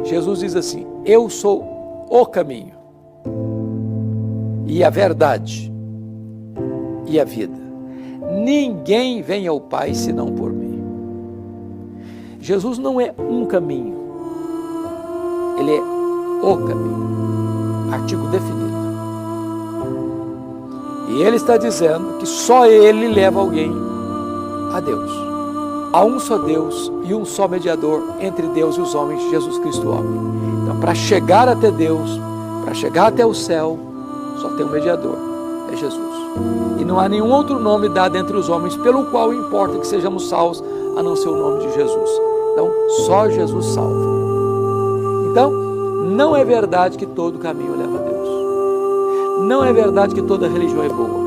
Jesus diz assim: eu sou o caminho, e a verdade, e a vida. Ninguém vem ao Pai senão por mim. Jesus não é um caminho, ele é o caminho, artigo definido. E ele está dizendo que só ele leva alguém a Deus. Há um só Deus e um só mediador entre Deus e os homens, Jesus Cristo homem. Então, para chegar até Deus, para chegar até o céu, só tem um mediador, é Jesus. E não há nenhum outro nome dado entre os homens pelo qual importa que sejamos salvos, a não ser o nome de Jesus. Então, só Jesus salva. Então, não é verdade que todo caminho leva a Deus. Não é verdade que toda religião é boa.